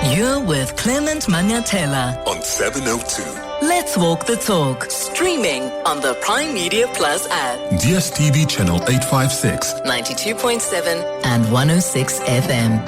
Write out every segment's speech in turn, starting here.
You're with Clement Manyathela on 702. Let's walk the talk. Streaming on the Prime Media Plus app. DSTV channel 856, 92.7 and 106 FM.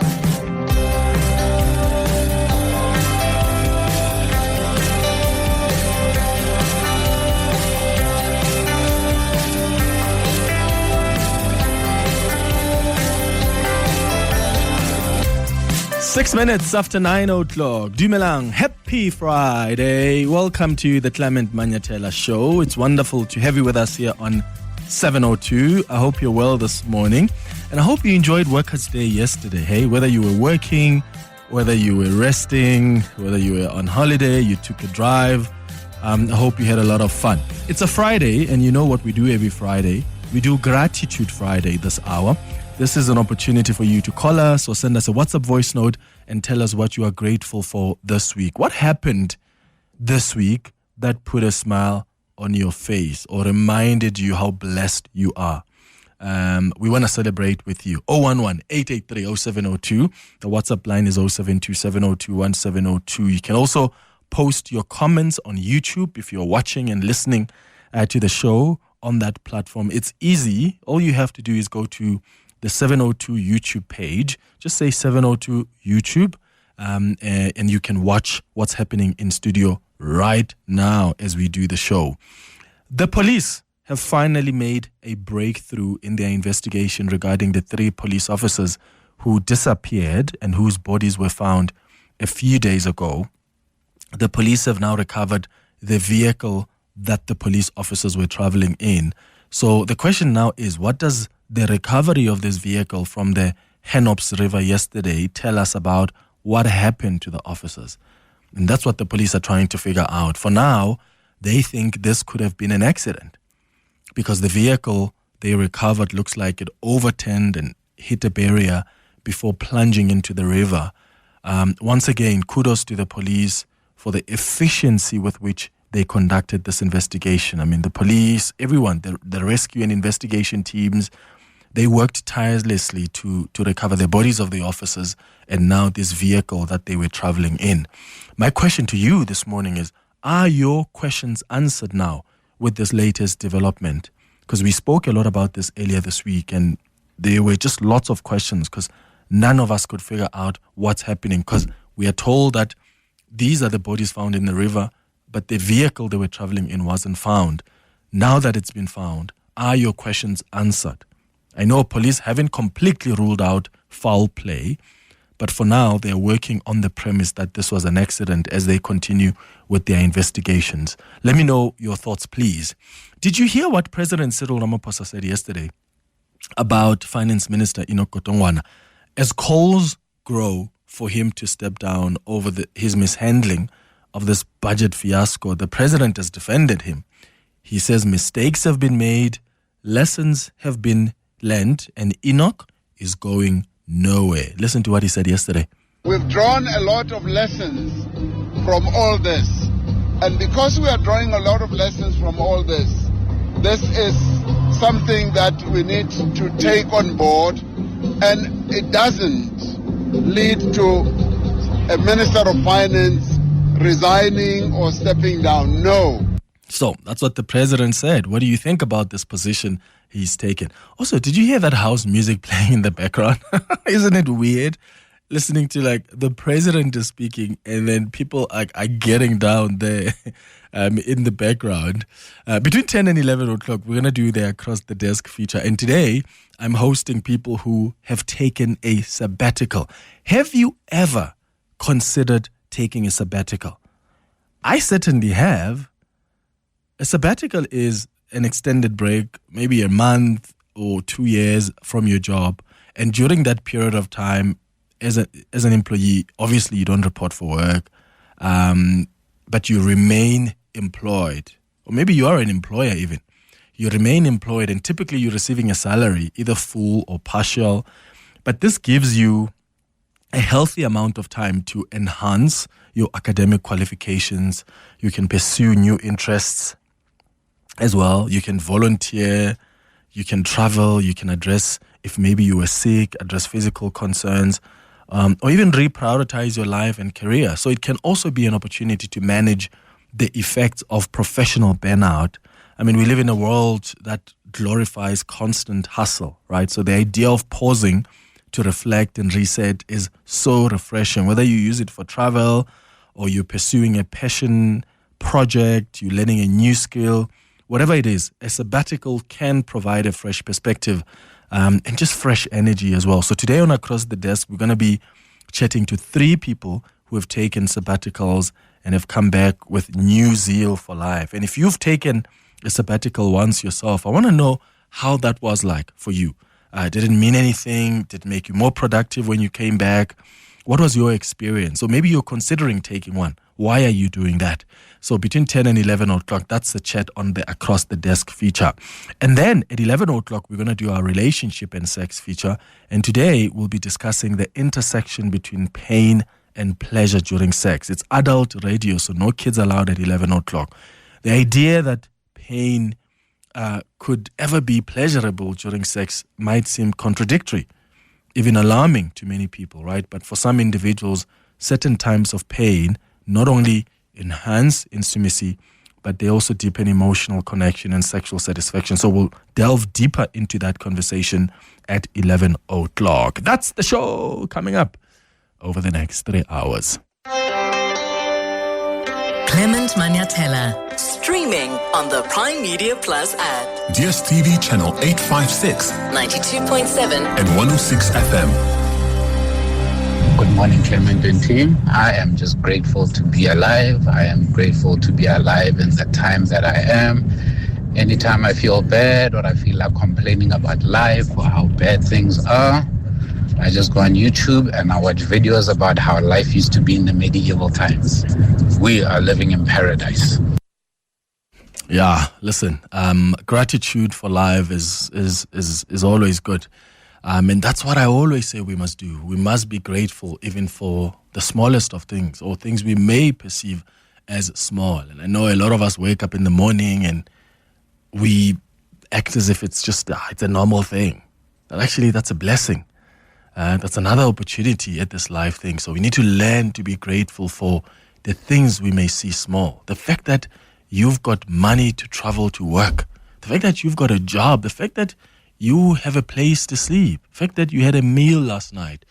6 minutes after 9 o'clock. Dumelang, happy Friday. Welcome to the Clement Manyathela Show. It's wonderful to have you with us here on 702. I hope you're well this morning. And I hope you enjoyed Workers' Day yesterday. Hey, whether you were working, whether you were resting, whether you were on holiday, you took a drive. I hope you had a lot of fun. It's a Friday, and you know what we do every Friday. We do Gratitude Friday this hour. This is an opportunity for you to call us or send us a WhatsApp voice note and tell us what you are grateful for this week. What happened this week that put a smile on your face or reminded you how blessed you are? We want to celebrate with you. 011-883-0702. The WhatsApp line is 0727021702. You can also post your comments on YouTube if you're watching and listening to the show on that platform. It's easy. All you have to do is go to the 702 YouTube page. Just say 702 YouTube, and you can watch what's happening in studio right now as we do the show. The police have finally made a breakthrough in their investigation regarding the 3 police officers who disappeared and whose bodies were found a few days ago. The police have now recovered the vehicle that the police officers were traveling in. So the question now is, what does the recovery of this vehicle from the Henops River yesterday tell us about what happened to the officers? And that's what the police are trying to figure out. For now, they think this could have been an accident because the vehicle they recovered looks like it overturned and hit a barrier before plunging into the river. Once again, kudos to the police for the efficiency with which they conducted this investigation. I mean, the police, everyone, the rescue and investigation teams, they worked tirelessly to recover the bodies of the officers and now this vehicle that they were traveling in. My question to you this morning is, are your questions answered now with this latest development? Because we spoke a lot about this earlier this week and there were just lots of questions because none of us could figure out what's happening because we are told that these are the bodies found in the river, but the vehicle they were traveling in wasn't found. Now that it's been found, are your questions answered? I know police haven't completely ruled out foul play, but for now they're working on the premise that this was an accident as they continue with their investigations. Let me know your thoughts, please. Did you hear what President Cyril Ramaphosa said yesterday about Finance Minister Enoch Godongwana? As calls grow for him to step down over his mishandling of this budget fiasco, the president has defended him. He says mistakes have been made, lessons have been learned, and Enoch is going nowhere. Listen to what he said yesterday. We've drawn a lot of lessons from all this. And because we are drawing a lot of lessons from all this, this is something that we need to take on board, and it doesn't lead to a Minister of Finance resigning or stepping down. No. So that's what the president said. What do you think about this position he's taken? Also, did you hear that house music playing in the background? Isn't it weird? Listening to like the president is speaking and then people are getting down there in the background. Between 10 and 11 o'clock, we're going to do the Across the Desk feature. And today, I'm hosting people who have taken a sabbatical. Have you ever considered taking a sabbatical? I certainly have. A sabbatical is an extended break, maybe a month or 2 years from your job. And during that period of time, as an employee, obviously you don't report for work, but you remain employed. Or maybe you are an employer even. You remain employed and typically you're receiving a salary, either full or partial. But this gives you a healthy amount of time to enhance your academic qualifications. You can pursue new interests as well. You can volunteer, you can travel, you can address, if maybe you were sick, address physical concerns or even reprioritize your life and career. So it can also be an opportunity to manage the effects of professional burnout. I mean, we live in a world that glorifies constant hustle, right? So the idea of pausing to reflect and reset is so refreshing. Whether you use it for travel or you're pursuing a passion project, you're learning a new skill, whatever it is, a sabbatical can provide a fresh perspective and just fresh energy as well. So today on Across the Desk, we're going to be chatting to 3 people who have taken sabbaticals and have come back with new zeal for life. And if you've taken a sabbatical once yourself, I want to know how that was like for you. Did it mean anything? Did it make you more productive when you came back? What was your experience? Or maybe you're considering taking one. Why are you doing that? So between 10 and 11 o'clock, that's the chat on the Across the Desk feature. And then at 11 o'clock, we're going to do our relationship and sex feature. And today we'll be discussing the intersection between pain and pleasure during sex. It's adult radio, so no kids allowed at 11 o'clock. The idea that pain could ever be pleasurable during sex might seem contradictory, even alarming to many people, right? But for some individuals, certain times of pain not only enhance intimacy, but they also deepen emotional connection and sexual satisfaction. So we'll delve deeper into that conversation at 11 o'clock. That's the show coming up over the next 3 hours. Clement Manyathela, streaming on the Prime Media Plus app. DSTV channel 856 92.7 and 106 FM. Good morning, Clement and team. I am just grateful to be alive. I am grateful to be alive in the time that I am. Anytime I feel bad or I feel like complaining about life or how bad things are, I just go on YouTube and I watch videos about how life used to be in the medieval times. We are living in paradise. Yeah, listen, gratitude for life is always good. And that's what I always say we must do. We must be grateful even for the smallest of things or things we may perceive as small. And I know a lot of us wake up in the morning and we act as if it's just it's a normal thing. But actually, that's a blessing. That's another opportunity at this life thing. So we need to learn to be grateful for the things we may see small. The fact that you've got money to travel to work. The fact that you've got a job. The fact that you have a place to sleep. The fact that you had a meal last night.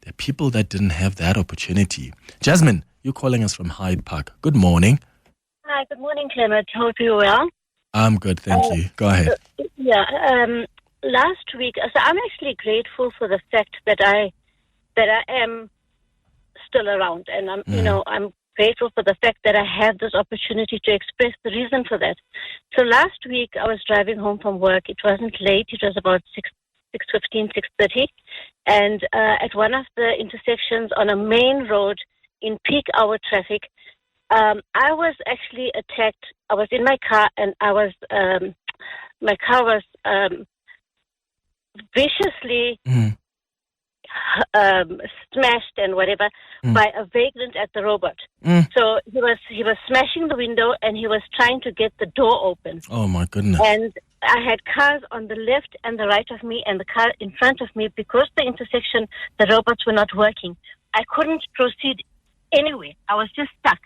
There are people that didn't have that opportunity. Jasmine, you're calling us from Hyde Park. Good morning. Hi, good morning, Clement. Hope you're well. I'm good, thank you. Go ahead. Last week, so I'm actually grateful for the fact that I am still around, and I'm grateful for the fact that I have this opportunity to express the reason for that. So last week, I was driving home from work. It wasn't late. It was about 6:15, 6:30, and at one of the intersections on a main road in peak hour traffic, I was actually attacked. I was in my car, and my car was viciously smashed and whatever by a vagrant at the robot. So he was smashing the window and he was trying to get the door open. Oh my goodness. And I had cars on the left and the right of me and the car in front of me. Because the intersection, the robots were not working, I couldn't proceed anyway. I was just stuck.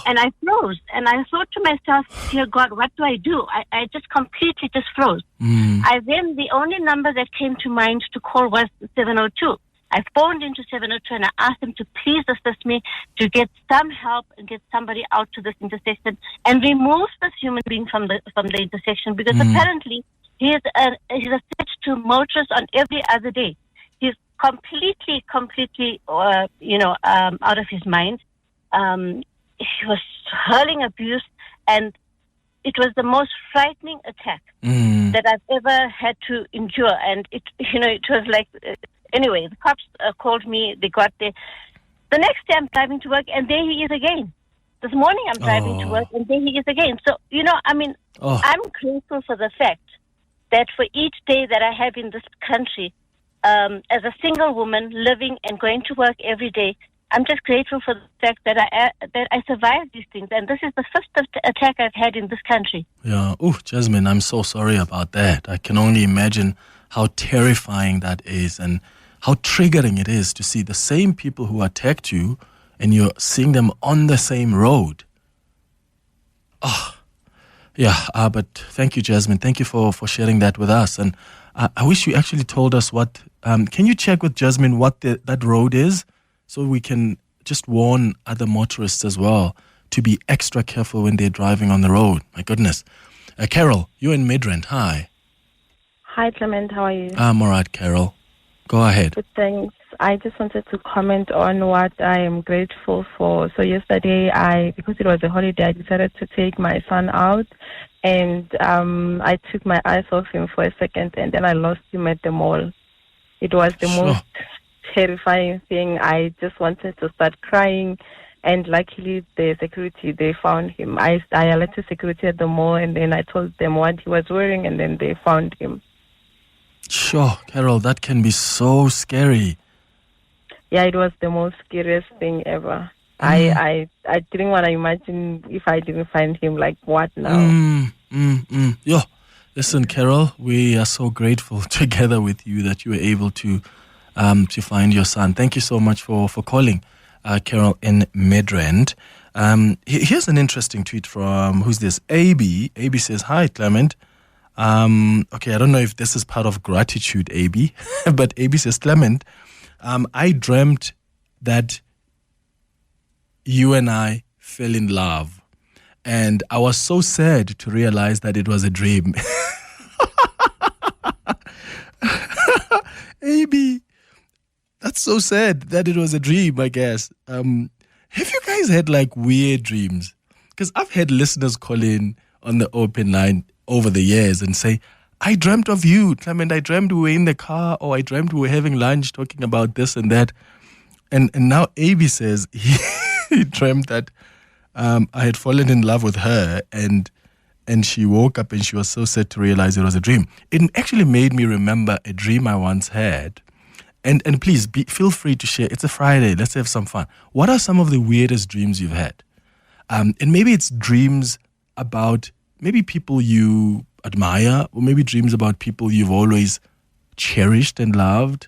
And I froze. And I thought to myself, dear God, what do I do? I just completely just froze. The only number that came to mind to call was 702. I phoned into 702 and I asked them to please assist me to get some help and get somebody out to this intersection and remove this human being from the intersection, because apparently he's a threat to motorists on every other day. He's completely out of his mind. He was hurling abuse, and it was the most frightening attack that I've ever had to endure. And it was like, anyway, the cops called me. They got there. The next day I'm driving to work, and there he is again. This morning I'm driving to work, and there he is again. So, I'm grateful for the fact that for each day that I have in this country, as a single woman living and going to work every day, I'm just grateful for the fact that I survived these things. And this is the first attack I've had in this country. Yeah. Oh, Jasmine, I'm so sorry about that. I can only imagine how terrifying that is. And how triggering it is to see the same people who attacked you and you're seeing them on the same road. But thank you, Jasmine. Thank you for sharing that with us. And I wish you actually told us what, can you check with Jasmine what that road is so we can just warn other motorists as well to be extra careful when they're driving on the road. My goodness. Carol, you're in Midrand. Hi. Hi, Clement. How are you? I'm all right, Carol. Go ahead. Good, thanks. I just wanted to comment on what I am grateful for. So yesterday, because it was a holiday, I decided to take my son out, and I took my eyes off him for a second, and then I lost him at the mall. It was the most terrifying thing. I just wanted to start crying, and luckily the security, they found him. I alerted security at the mall, and then I told them what he was wearing, and then they found him. Sure, Carol, that can be so scary. Yeah, it was the most scariest thing ever. I didn't want to imagine if I didn't find him, like, what now? Yeah. Listen, Carol, we are so grateful together with you that you were able to find your son. Thank you so much for calling, Carol in Midrand. Here's an interesting tweet from, who's this? AB. AB says, hi, Clement. Okay, I don't know if this is part of gratitude, AB, but AB says, Clement, I dreamt that you and I fell in love, and I was so sad to realize that it was a dream. AB, that's so sad that it was a dream, I guess. Have you guys had like weird dreams? Because I've had listeners call in on the open line over the years and say, I dreamt of you, Clement. I dreamt we were in the car, or I dreamt we were having lunch talking about this and that. And now AB says he dreamt that I had fallen in love with her, and she woke up and she was so sad to realize it was a dream. It actually made me remember a dream I once had. And please, feel free to share. It's a Friday. Let's have some fun. What are some of the weirdest dreams you've had? And maybe it's dreams about maybe people you admire, or maybe dreams about people you've always cherished and loved.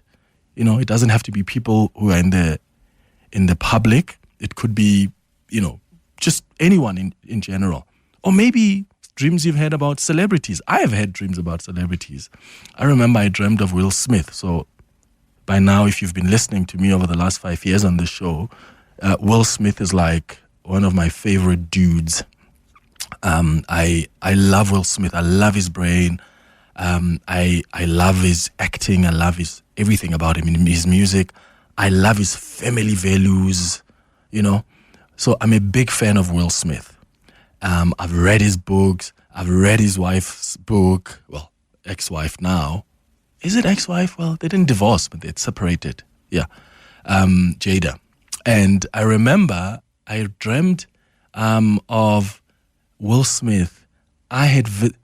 You know, it doesn't have to be people who are in the public. It could be, you know, just anyone in general. Or maybe dreams you've had about celebrities. I have had dreams about celebrities. I remember I dreamed of Will Smith. So by now, if you've been listening to me over the last 5 years on this show, Will Smith is like one of my favorite dudes. I love Will Smith. I love his brain. I love his acting. I love everything about him in his music. I love his family values, you know. So I'm a big fan of Will Smith. I've read his books. I've read his wife's book. Well, ex-wife now. Is it ex-wife? Well, they didn't divorce, but they're separated. Yeah. Jada. And I remember I dreamt of Will Smith.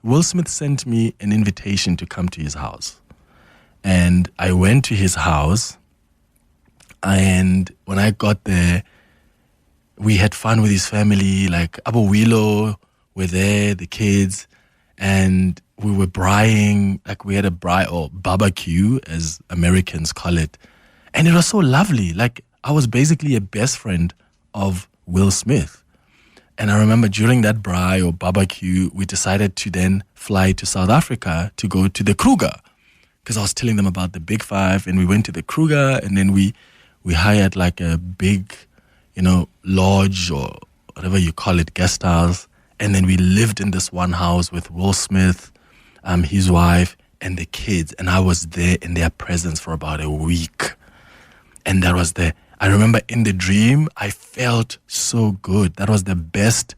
Will Smith sent me an invitation to come to his house. And I went to his house. And when I got there, we had fun with his family. Like Abu Willow were there, the kids. And we were braaiing, like we had a braai or barbecue, as Americans call it. And it was so lovely. Like I was basically a best friend of Will Smith. And I remember during that braai or barbecue, we decided to then fly to South Africa to go to the Kruger. Because I was telling them about the Big Five, and we went to the Kruger, and then we hired like a big, you know, lodge or whatever you call it, guest house. And then we lived in this one house with Will Smith, his wife, and the kids. And I was there in their presence for about a week. And that was I remember in the dream, I felt so good. That was the best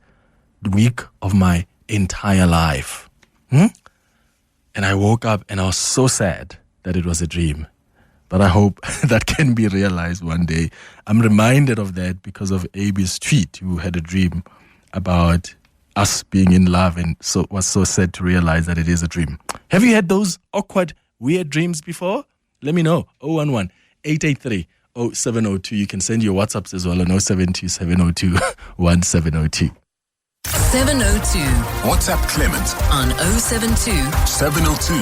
week of my entire life. And I woke up and I was so sad that it was a dream. But I hope that can be realized one day. I'm reminded of that because of AB's tweet, who had a dream about us being in love and so was so sad to realize that it is a dream. Have you had those awkward, weird dreams before? Let me know. 011 883 0702. You can send your WhatsApps as well on 072 702 1702. 702 WhatsApp Clement on 072 702.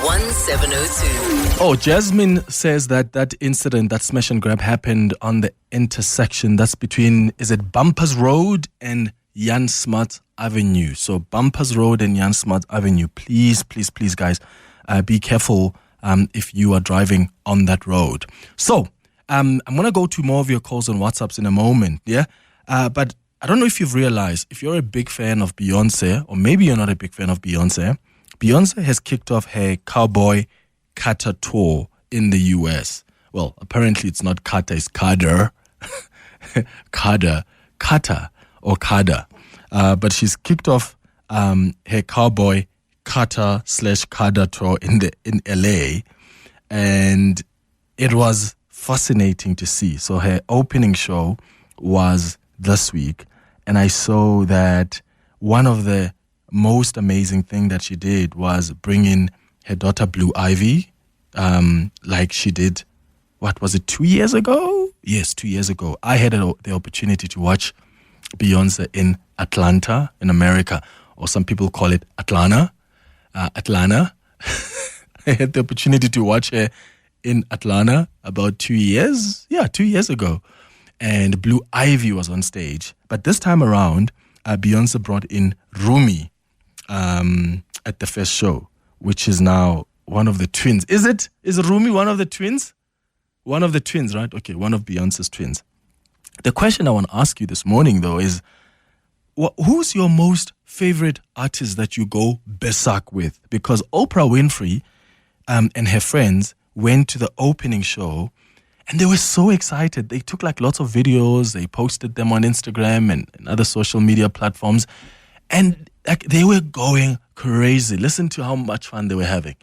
1702. Oh, Jasmine says that incident, that smash and grab, happened on the intersection that's between, is it Bumpers Road and Jan Smart Avenue? So Bumpers Road and Jan Smart Avenue. Please, please, please, guys, be careful if you are driving on that road. So I'm going to go to more of your calls and WhatsApps in a moment, yeah? But I don't know if you've realized, if you're a big fan of Beyonce, or maybe you're not a big fan of Beyonce, Beyonce has kicked off her Cowboy Carter tour in the US. Well, apparently it's not Carter, it's Carter. Carter. But she's kicked off her Cowboy Carter / Carter tour in LA. And it was fascinating to see. So her opening show was this week, and I saw that one of the most amazing thing that she did was bring in her daughter Blue Ivy, like she did, what was it, 2 years ago? Yes, 2 years ago. I had the opportunity to watch Beyonce in Atlanta, in America, or some people call it Atlanta. I had the opportunity to watch her in Atlanta about 2 years. Yeah, 2 years ago. And Blue Ivy was on stage. But this time around, Beyonce brought in Rumi at the first show, which is now one of the twins. Is Rumi one of the twins? One of the twins, right? Okay, one of Beyonce's twins. The question I want to ask you this morning, though, is who's your most favorite artist that you go berserk with? Because Oprah Winfrey and her friends went to the opening show, and they were so excited. They took like lots of videos. They posted them on Instagram and other social media platforms. And like they were going crazy. Listen to how much fun they were having.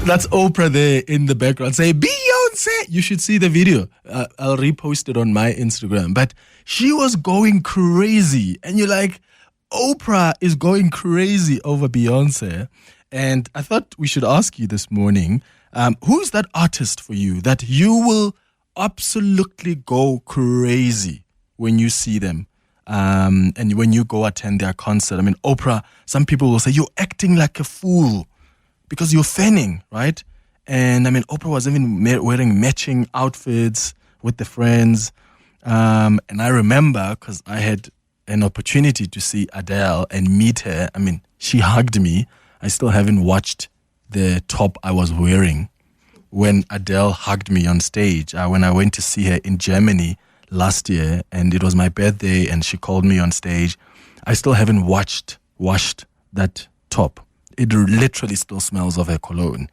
That's Oprah there in the background saying, Beyonce! You should see the video. I'll repost it on my Instagram. But she was going crazy. And you're like, Oprah is going crazy over Beyonce. And I thought we should ask you this morning, who's that artist for you that you will absolutely go crazy when you see them? And when you go attend their concert? I mean, Oprah, some people will say, you're acting like a fool because you're fanning, right? And I mean, Oprah was even wearing matching outfits with the friends. And I remember, because I had an opportunity to see Adele and meet her. I mean, she hugged me. I still haven't watched the top I was wearing when Adele hugged me on stage. When I went to see her in Germany last year, and it was my birthday, and she called me on stage. I still haven't washed that top. It literally still smells of her cologne.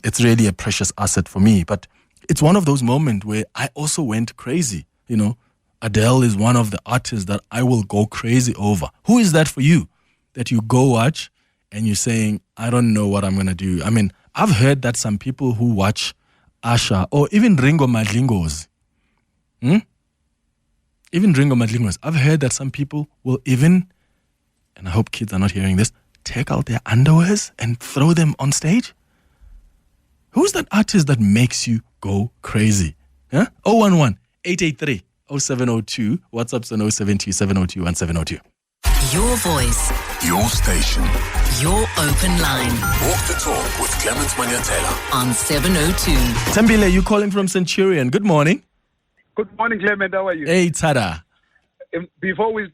It's really a precious asset for me, but it's one of those moments where I also went crazy. You know, Adele is one of the artists that I will go crazy over. Who is that for you? That you go watch and you're saying, I don't know what I'm going to do. I mean, I've heard that some people who watch Asha or even Ringo Madlingos, even Ringo Madlingos, I've heard that some people will even, and I hope kids are not hearing this, take out their underwears and throw them on stage. Who's that artist that makes you go crazy? 011-883-0702. WhatsApp's on 072-702-1702. Your voice. Your station. Your open line. Walk the talk with Clement Manyathela on 702. Tembile, you calling from Centurion. Good morning. Good morning, Clement. How are you? Hey, Tada. before we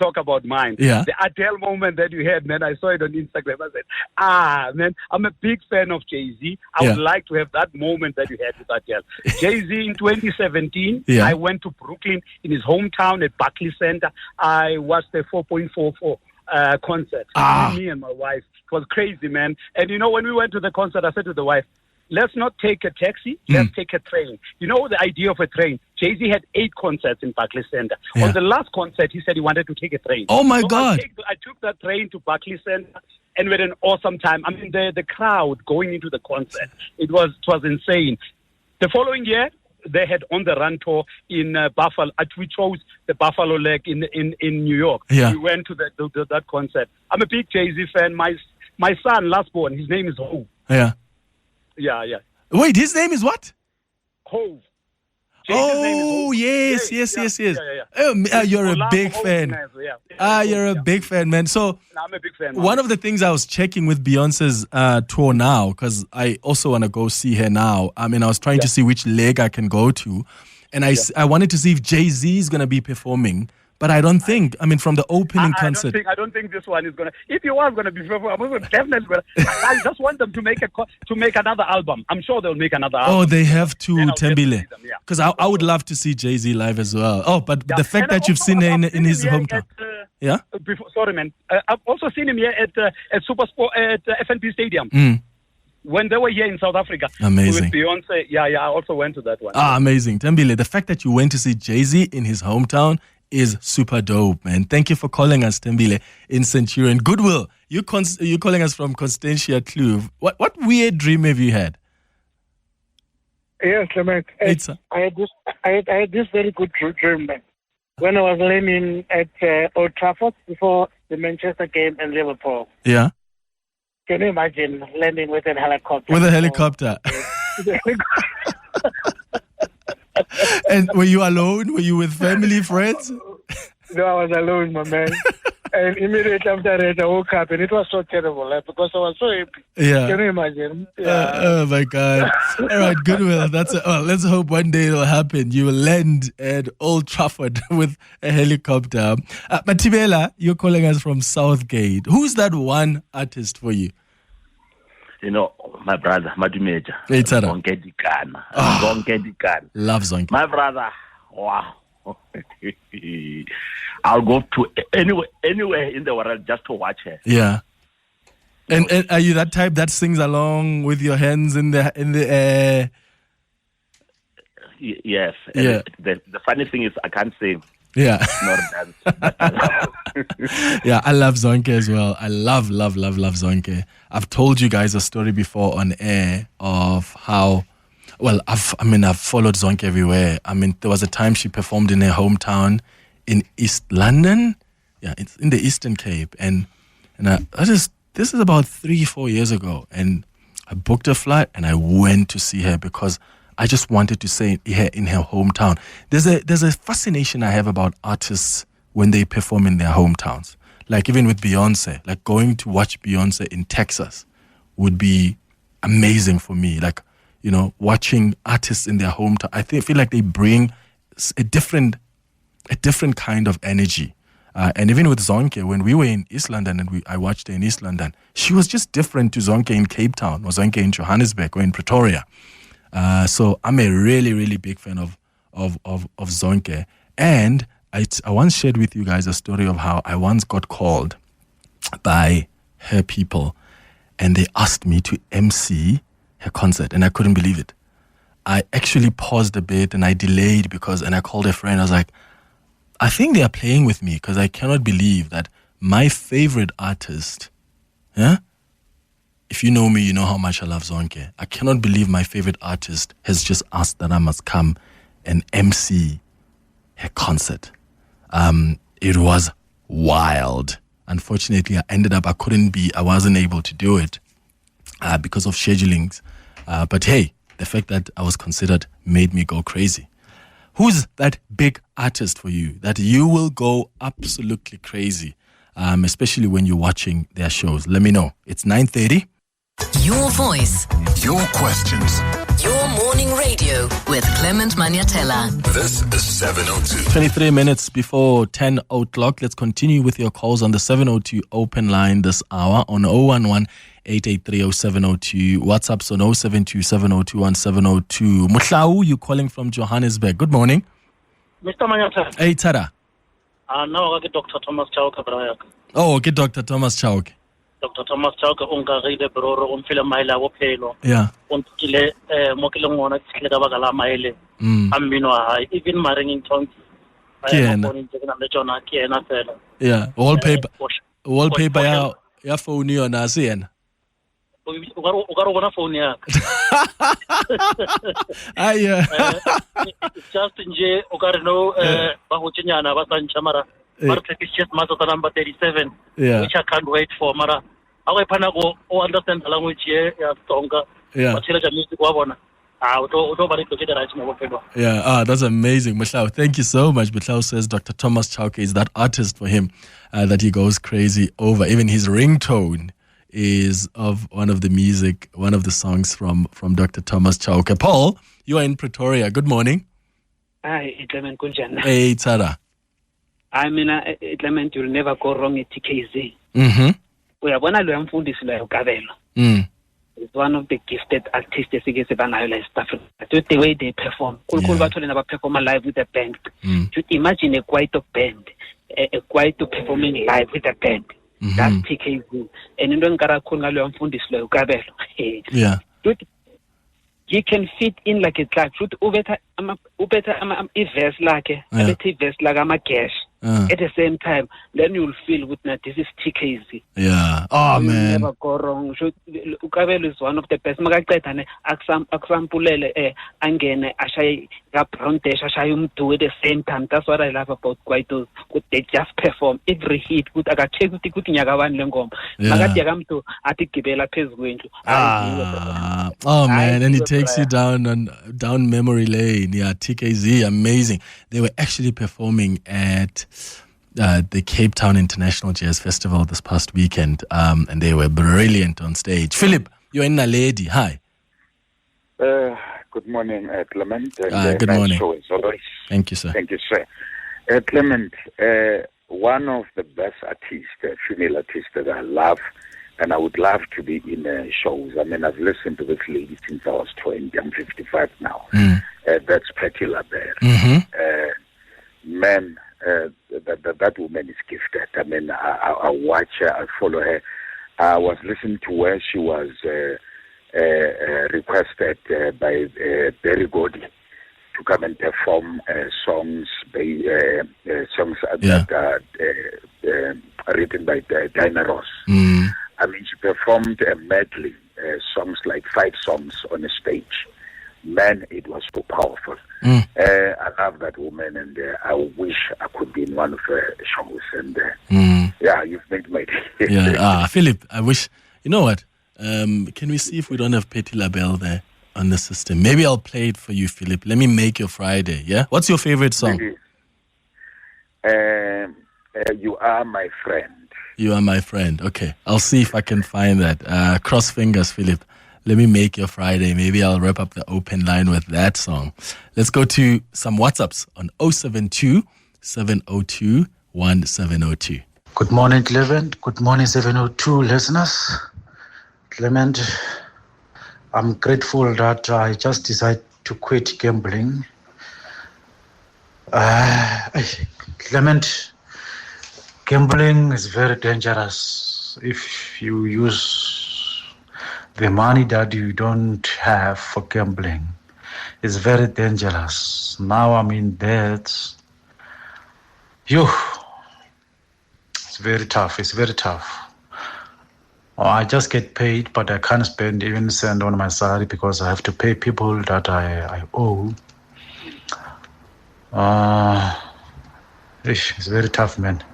talk about mine, the Adele moment that you had, man, I saw it on Instagram. I said, man, I'm a big fan of Jay-Z. I would like to have that moment that you had with Adele. Jay-Z in 2017, I went to Brooklyn in his hometown at Barclays Center. I watched the 4.44 concert. Me and my wife. It was crazy, man. And when we went to the concert, I said to the wife, let's not take a taxi, let's take a train. You know the idea of a train? Jay-Z had 8 concerts in Barclays Center. On the last concert, he said he wanted to take a train. Oh, my God. I took that train to Barclays Center and we had an awesome time. I mean, the crowd going into the concert, it was insane. The following year, they had On the Run tour in Buffalo. We chose the Buffalo Leg in New York. We went to that concert. I'm a big Jay-Z fan. My son, last born, his name is Hove. Yeah. Yeah. Wait, his name is what? Hove. Yes. Oh, you're a big fan. You're a big fan, man. So, I'm a big fan. One of the things I was checking with Beyonce's tour now, because I also want to go see her now. I mean, I was trying to see which leg I can go to, and I wanted to see if Jay-Z is going to be performing. But I don't think. I mean, from the opening concert, I don't think this one is gonna. If you are gonna be, I'm definitely gonna. I just want them to make another album. I'm sure they'll make another album. Oh, they have to, Tembile. Because I would love to see Jay-Z live as well. Oh, but the fact that you've seen her in his hometown. Sorry, man. I've also seen him here at Super Sport at FNP Stadium. When they were here in South Africa. Amazing. With Beyonce. Yeah, I also went to that one. Amazing. Tembile, the fact that you went to see Jay-Z in his hometown is super dope, man. Thank you for calling us, Tembile, in Centurion. Goodwill, you're calling us from Constantia Kluve. What weird dream have you had? Yes, Clement. I had this very good dream, man. When I was landing at Old Trafford before the Manchester game and Liverpool. Yeah. Can you imagine landing with a helicopter? With a helicopter. And were you alone? Were you with family, friends? No, I was alone, my man. And immediately after that, I woke up, and it was so terrible, because I was so happy. Yeah. Can you imagine? Oh, my God. All right, Goodwill. Let's hope one day it'll happen. You will land at Old Trafford with a helicopter. Matibela, you're calling us from Southgate. Who's that one artist for you? My brother, Madumeja. Zonke Dikana. Love Zonke. My brother, wow. I'll go to anywhere in the world just to watch her. Yeah. And are you that type that sings along with your hands in the air? Yes. Yeah. The funny thing is I can't sing. Yeah. Not dance. Yeah, I love Zonke as well. I love Zonke. I've told you guys a story before on air of how, I've followed Zonke everywhere. I mean, there was a time she performed in her hometown in East London. Yeah, it's in the Eastern Cape. And this is about 3-4 years ago. And I booked a flight and I went to see her because I just wanted to see her in her hometown. There's a fascination I have about artists when they perform in their hometowns. Like even with Beyonce, like going to watch Beyonce in Texas would be amazing for me. Like, watching artists in their hometown, I feel like they bring a different kind of energy. And even with Zonke, when we were in East London and I watched her in East London, she was just different to Zonke in Cape Town or Zonke in Johannesburg or in Pretoria. So I'm a really, really big fan of Zonke. And I once shared with you guys a story of how I once got called by her people and they asked me to MC her concert, and I couldn't believe it. I actually paused a bit and I delayed and I called a friend. I was like, I think they are playing with me because I cannot believe that my favorite artist, if you know me, you know how much I love Zonke. I cannot believe my favorite artist has just asked that I must come and MC her concert. It was wild. Unfortunately, I wasn't able to do it because of schedulings. But hey, the fact that I was considered made me go crazy. Who's that big artist for you that you will go absolutely crazy, especially when you're watching their shows? Let me know. It's 9:30. Your voice. Your questions. Your morning radio with Clement Manyathela. This is 702. 23 minutes before 10 o'clock. Let's continue with your calls on the 702 open line this hour on 011 8830702. WhatsApp's on 072 7021702. Muhlau, you calling from Johannesburg. Good morning. Mr. Manyathela. Hey, Tada. No, Dr. Thomas Chauke Brayak. Oh, okay, Dr. Thomas Chauke. Dr. Thomas Chauke ungaride broro umfile maila wophelo. Yeah. Unkile mokile ngona tsikile ka baka la maile. Amino hai even my ringing tone. Yeah. Wallpaper ya phone yona siyena. Ukarubona phone yakhe. Just nje ukarino bahuchinyana basanchamara. It's just master number 37, which I can't wait for. Mara, I understand the language here. That's amazing, Muhlau. Thank you so much. Muhlau says Dr. Thomas Chauke is that artist for him that he goes crazy over. Even his ringtone is of one of the songs from Dr. Thomas Chauke. Paul, you are in Pretoria. Good morning. Hi, Clement Kunjana. Hey, Tada. I mean, Clement, you'll never go wrong at TKZ. We are one of them food is like Gavelo. It's one of the gifted artists stuff. The way they perform. Never perform live with a band. Just imagine a quiet band, a quiet performing live with a band. That's TKZ. And you don't gotta call food is like Gavelo. Yeah. He can fit in like a track. Ubeta verse like a verse like a cash. At the same time, then you'll feel with that this is TKZ. Yeah. Oh man. Never go wrong. Ukabelo is one of the best. Magaketane Axampulele Angene Ashai Rapronte Ashayum do at the same time. That's what I love about Kwaito. They just perform every hit. Good Agacheku Nyagawan Lengom. Magatiagam to Atikibela Peswing. Oh man, and it takes you down memory lane. Yeah, TKZ, amazing. They were actually performing at the Cape Town International Jazz Festival this past weekend, and they were brilliant on stage. Philip, you're in Naledi. Hi. Good morning, Clement. Good morning. Show as always. Thank you, sir. Thank you, sir. Clement, one of the best artists, female artists that I love, and I would love to be in shows. I mean, I've listened to this lady since I was 20. I'm 55 now. That's Patty LaBelle. Man, that woman is gifted. I mean, I watch her, I follow her. I was listening to where she was requested by Berry Gordy to come and perform songs that are written by Diana Ross. I mean, she performed a medley, songs like 5 songs on a stage. Man, it was so powerful. I love that woman, and I wish I could be in one of her shows. And yeah, you've made my day. Yeah, Philip, I wish. You know what? Can we see if we don't have Patty LaBelle there on the system? Maybe I'll play it for you, Philip. Let me make your Friday. Yeah. What's your favorite song? You Are My Friend. You Are My Friend. Okay, I'll see if I can find that. Cross fingers, Philip. Let me make your Friday. Maybe I'll wrap up the open line with that song. Let's go to some WhatsApps on 072 702 1702. Good morning, Clement. Good morning, 702 listeners. Clement, I'm grateful that I just decided to quit gambling. Clement, gambling is very dangerous if you use the money that you don't have for gambling. It's very dangerous. Now I'm in debt. It's very tough. It's very tough. I just get paid, but I can't spend even cent on my salary because I have to pay people that I owe. It's very tough, man.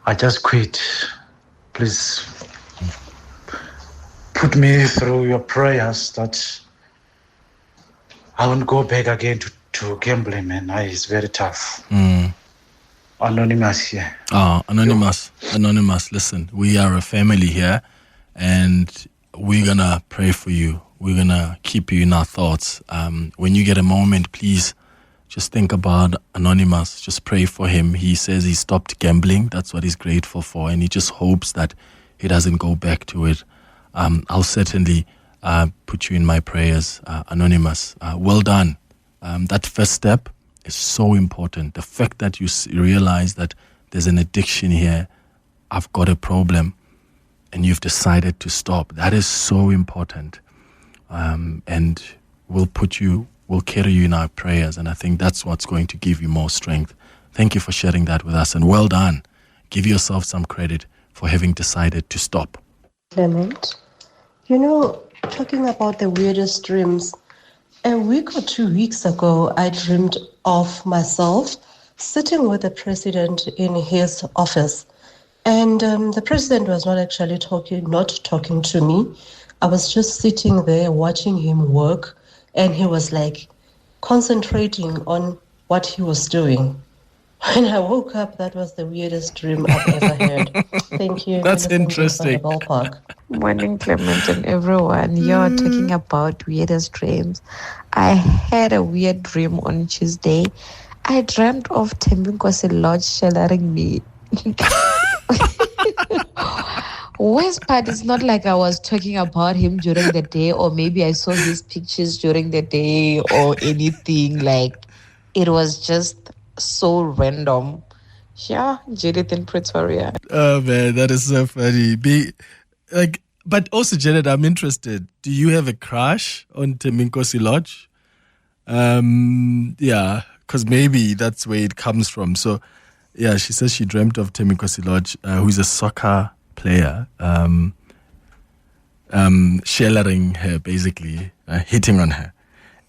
I just quit. Please put me through your prayers that I won't go back again to gambling, man. It's very tough. Anonymous here. Anonymous. Listen, we are a family here, and we're gonna pray for you. we're going to keep you in our thoughts. When you get a moment, please just think about Anonymous. Just pray for him. He says he stopped gambling. That's what he's grateful for. And he just hopes that he doesn't go back to it. I'll certainly put you in my prayers, Anonymous. Well done. That first step is so important. The fact that you realize that there's an addiction here, I've got a problem, and you've decided to stop. That is so important. And we'll carry you in our prayers. And I think that's what's going to give you more strength. Thank you for sharing that with us. And well done. Give yourself some credit for having decided to stop. Clement, talking about the weirdest dreams, a week or 2 weeks ago, I dreamed of myself sitting with the president in his office. And the president was not actually talking to me. I was just sitting there watching him work, and he was like concentrating on what he was doing. When I woke up, that was the weirdest dream I've ever had. Thank you. That's interesting. Morning, Clement and everyone. You're talking about weirdest dreams. I had a weird dream on Tuesday. I dreamt of Tembinkosi Lodge shadowing me. Worst part is not like I was talking about him during the day, or maybe I saw his pictures during the day or anything. Like, it was just so random. Yeah, Judith in Pretoria. Oh man, that is so funny. But also, Janet, I'm interested. Do you have a crush on Teminkosi Lodge? Yeah, because maybe that's where it comes from. So, yeah, she says she dreamt of Teminkosi Lodge, who's a soccer player, shellering her, basically, hitting on her.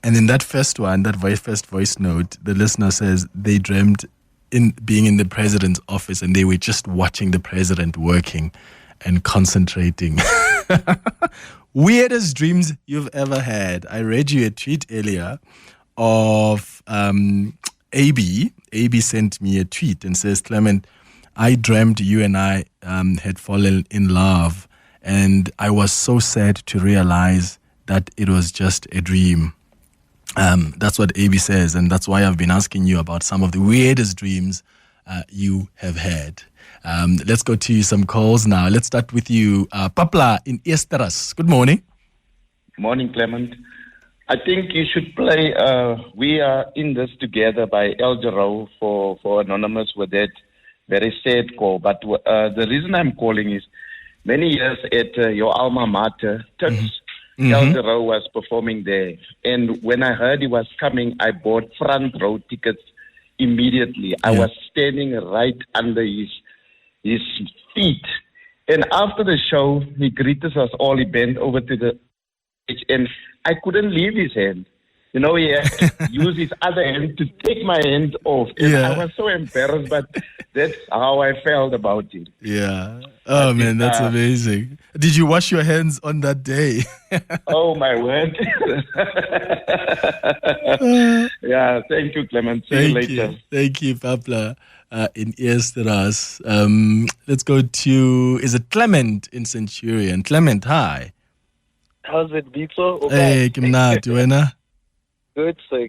And in that first voice note, the listener says they dreamt in being in the president's office and they were just watching the president working and concentrating. Weirdest dreams you've ever had. I read you a tweet earlier of AB. AB sent me a tweet and says, Clement, I dreamt you and I had fallen in love, and I was so sad to realize that it was just a dream. That's what AB says, and that's why I've been asking you about some of the weirdest dreams you have had. Let's go to some calls now. Let's start with you, Papla in Esteras. Good morning. Morning, Clement. I think you should play We Are In This Together by El Jarreau for Anonymous with that very sad call. But the reason I'm calling is many years at your alma mater, Tuks, El Jarreau was performing there. And when I heard he was coming, I bought front row tickets immediately. I was standing right under his feet. And after the show, he greeted us all. He bent over to the stage, and I couldn't leave his hand. He had to use his other hand to take my hand off. And I was so embarrassed, but that's how I felt about it. Yeah. Oh, man, that's amazing. Did you wash your hands on that day? Oh, my word. Yeah, thank you, Clement. See you later. Thank you, Papla, in Esteras. Let's go to, is it Clement in Centurion? Clement, hi. How's it, Bito? Okay. Hey, Kimnat, wena? Good, sir.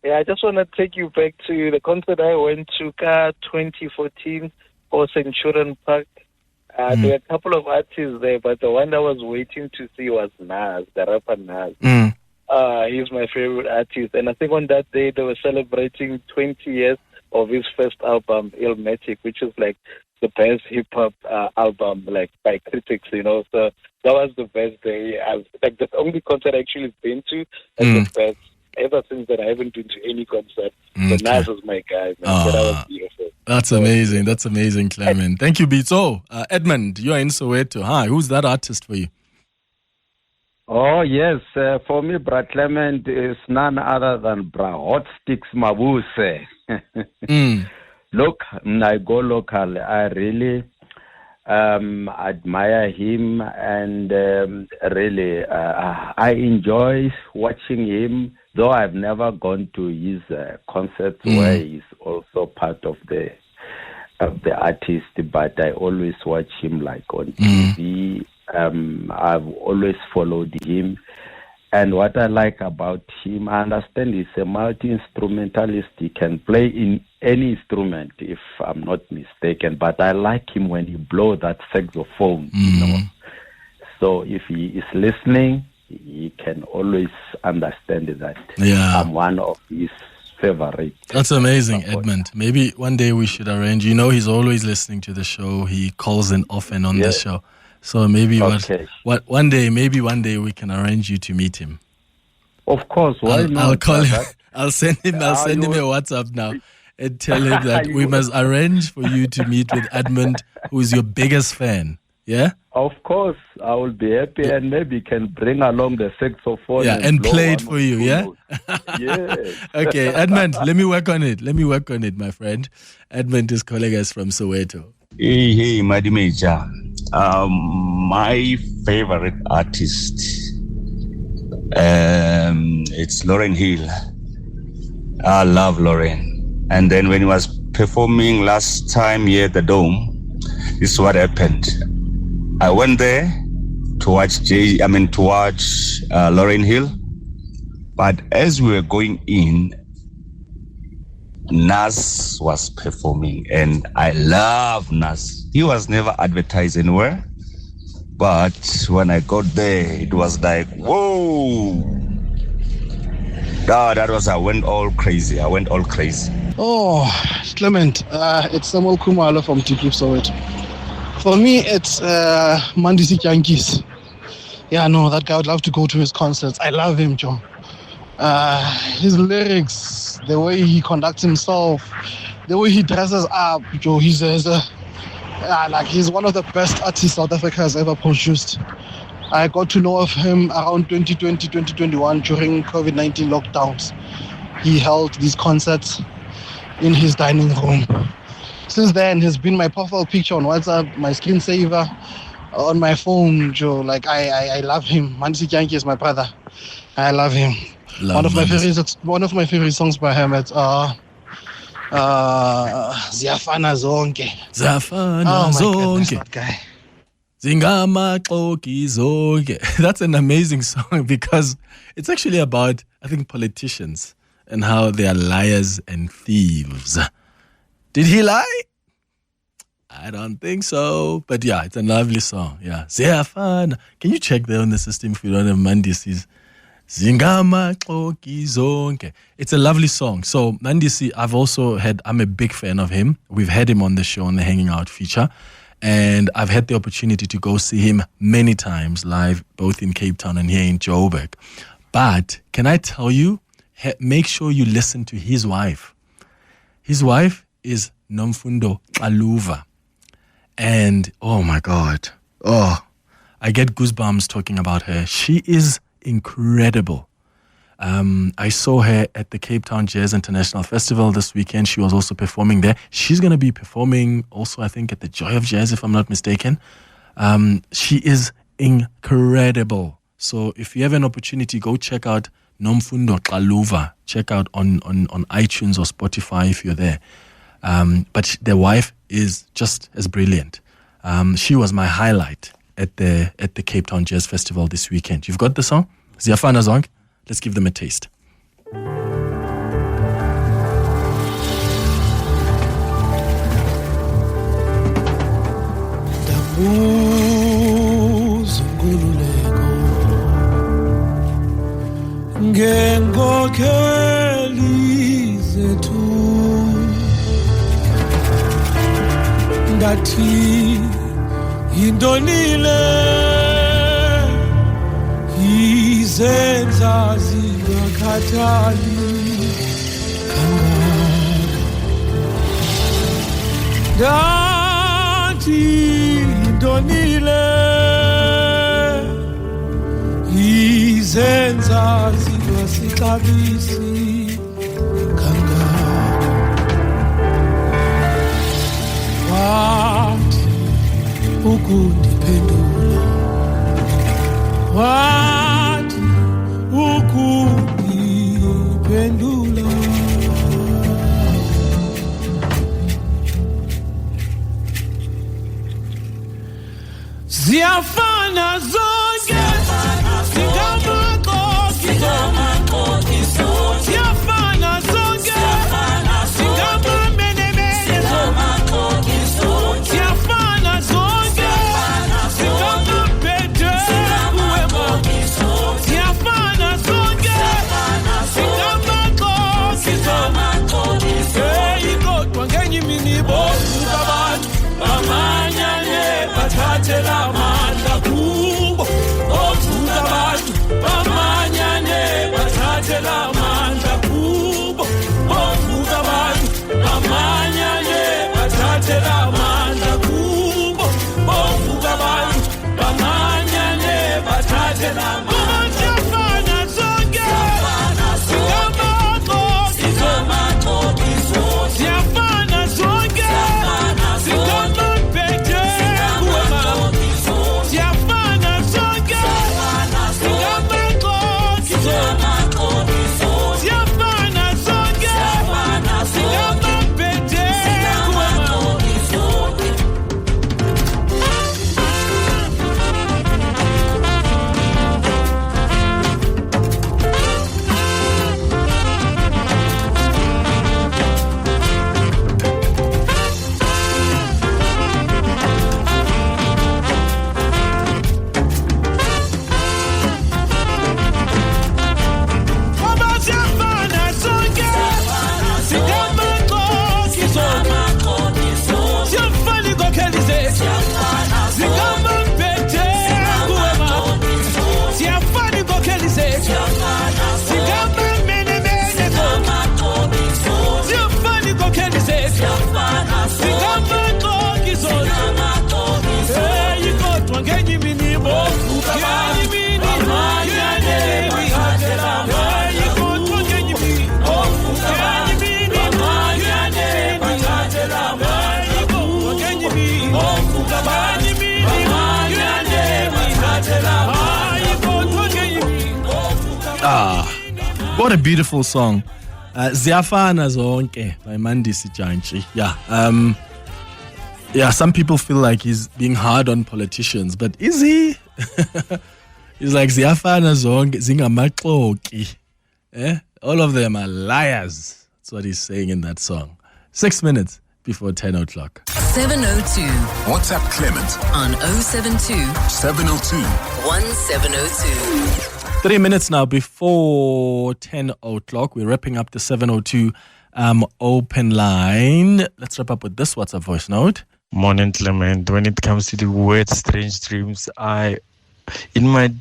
Yeah, I just want to take you back to the concert I went to, 2014, for Centurion Park. There were a couple of artists there, but the one I was waiting to see was Nas, the rapper Nas. He's my favorite artist. And I think on that day, they were celebrating 20 years of his first album, Illmatic, which is like the best hip-hop album, like, by critics, So that was the best day. Like, the only concert I actually been to, and the best. Ever since that, I haven't been to any concert. But Nas was my guy, man. That was beautiful. That's amazing. That's amazing, Clement. Thank you, Bito. Edmund, you're in Soweto. Hi, who's that artist for you? Oh, yes. For me, Bra Clement is none other than Bra Hot Sticks Mabuse. Look, I go local. I really admire him, and really I enjoy watching him, though I've never gone to his concerts where he's also part of the artist, but I always watch him like on TV. I've always followed him, And what I like about him, I understand he's a multi-instrumentalist. He can play in any instrument, if I'm not mistaken. But I like him when he blows that saxophone, you know. So if he is listening, he can always understand that I'm one of his favorite. That's amazing, Edmund. Maybe one day we should arrange. You know, he's always listening to the show. He calls in often on the show. So maybe one day we can arrange you to meet him. Of course, why not? I'll call him. I'll send him a WhatsApp now and tell him that we must arrange for you to meet with Edmund, who is your biggest fan. Yeah? Of course, I will be happy, and maybe can bring along the saxophone. Yeah, and play it for you, yeah? Yes. Okay, Edmund, let me work on it, my friend. Edmund is calling us from Soweto. Hey, Madimeja. My favorite artist, it's Lauryn Hill. I love Lauryn. And then when he was performing last time here at the Dome, this is what happened. I went there to watch Lauryn Hill, but as we were going in, Nas was performing, and I love Nas. He was never advertised anywhere, but when I got there, it was like, whoa! I went all crazy. Oh, Clement, it's Samuel Kumalo from Deep Soweto. For me, it's Mandisi Yankees. Yeah, no, that guy, I would love to go to his concerts. I love him, Joe. His lyrics, the way he conducts himself, the way he dresses up, Joe. He's one of the best artists South Africa has ever produced. I got to know of him around 2020, 2021 during COVID-19 lockdowns. He held these concerts in his dining room. Since then, he's been my profile picture on WhatsApp, my screensaver on my phone, Joe. Like, I love him. Mandisi Yankee is my brother. I love him. One of my favorite songs by him, it's Ziyafana Zonke. Ziyafana Zonke. That guy. Zingamaxoki zonke. That's an amazing song because it's actually about, I think, politicians and how they are liars and thieves. Did he lie? I don't think so. But yeah, it's a lovely song. Yeah. Ziyafana. Can you check there on the system if you don't have Mandisi's? Zingamaxoki zonke. It's a lovely song. So Mandisi, I'm a big fan of him. We've had him on the show on the Hanging Out feature. And I've had the opportunity to go see him many times live, both in Cape Town and here in Joburg. But can I tell you, make sure you listen to his wife. His wife is Nomfundo Aluva. And oh my God, I get goosebumps talking about her. She is incredible. I saw her at the Cape Town Jazz International Festival this weekend. She was also performing there. She's going to be performing also, I think, at the Joy of Jazz, if I'm not mistaken. She is incredible. So if you have an opportunity, go check out Nomfundo Xaluva. Check out on iTunes or Spotify if you're there. But the wife is just as brilliant. She was my highlight at the Cape Town Jazz Festival this weekend. You've got the song? Ziyafana Zonke? Let's give them a taste. Ngenkokheli zethu ngathi yintonile izenza zingakhathali kangaka ngathi yintonile izenza zingasixabisi kangaka wathi ukundiphendula wathi ukundiphendula ziyafana zonke zingamaxoki bathathela amandla kubo ovuka abantu bamanyane bathathela amandla kubo ovuka abantu bamanyane bathathela amandla kubo ovuka abantu bamanyane bathathela amandla What a beautiful song. Ziyafana zonke by Mandisi Janchi. Yeah, some people feel like he's being hard on politicians, but is he? He's like Ziyafana zonke zingamaxoki. All of them are liars. That's what he's saying in that song. 6 minutes before 10 o'clock. 702. WhatsApp Clement on 072 702 1702. 3 minutes now before 10 o'clock. We're wrapping up the 702 open line. Let's wrap up with this WhatsApp voice note. Morning, Clement. When it comes to the word strange dreams, I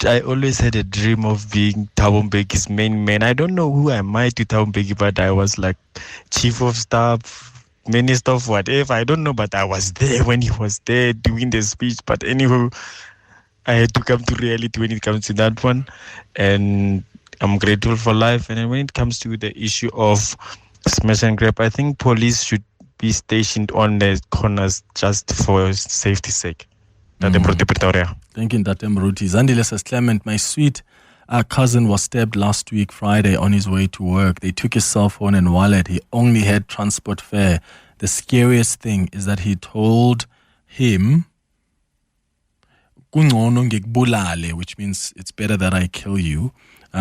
always had a dream of being Thabo Mbeki's main man. I don't know who am I to Thabo Mbeki, but I was like chief of staff, minister of whatever. I don't know, but I was there when he was there doing the speech. But anyway, I had to come to reality when it comes to that one. And I'm grateful for life. And when it comes to the issue of smash and grab, I think police should be stationed on the corners just for safety's sake. Thank you, Tatem Ruti. Zandile says, Clement, my sweet cousin was stabbed last week, Friday, on his way to work. They took his cell phone and wallet. He only had transport fare. The scariest thing is that he told him, which means it's better that I kill you.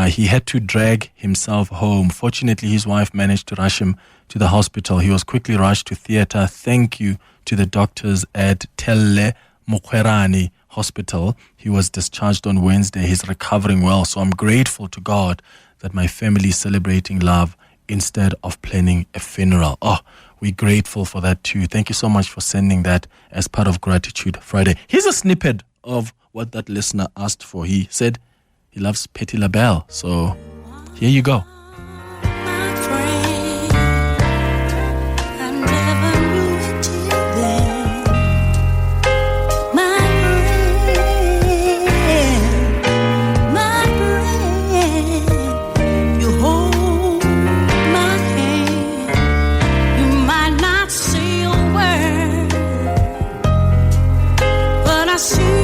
He had to drag himself home. Fortunately, his wife managed to rush him to the hospital. He was quickly rushed to theater. Thank you to the doctors at Telle Mokwerani Hospital. He was discharged on Wednesday. He's recovering well. So I'm grateful to God that my family is celebrating love instead of planning a funeral. Oh, we're grateful for that too. Thank you so much for sending that as part of Gratitude Friday. Here's a snippet of what that listener asked for. He said he loves Patti LaBelle. So here you go. I see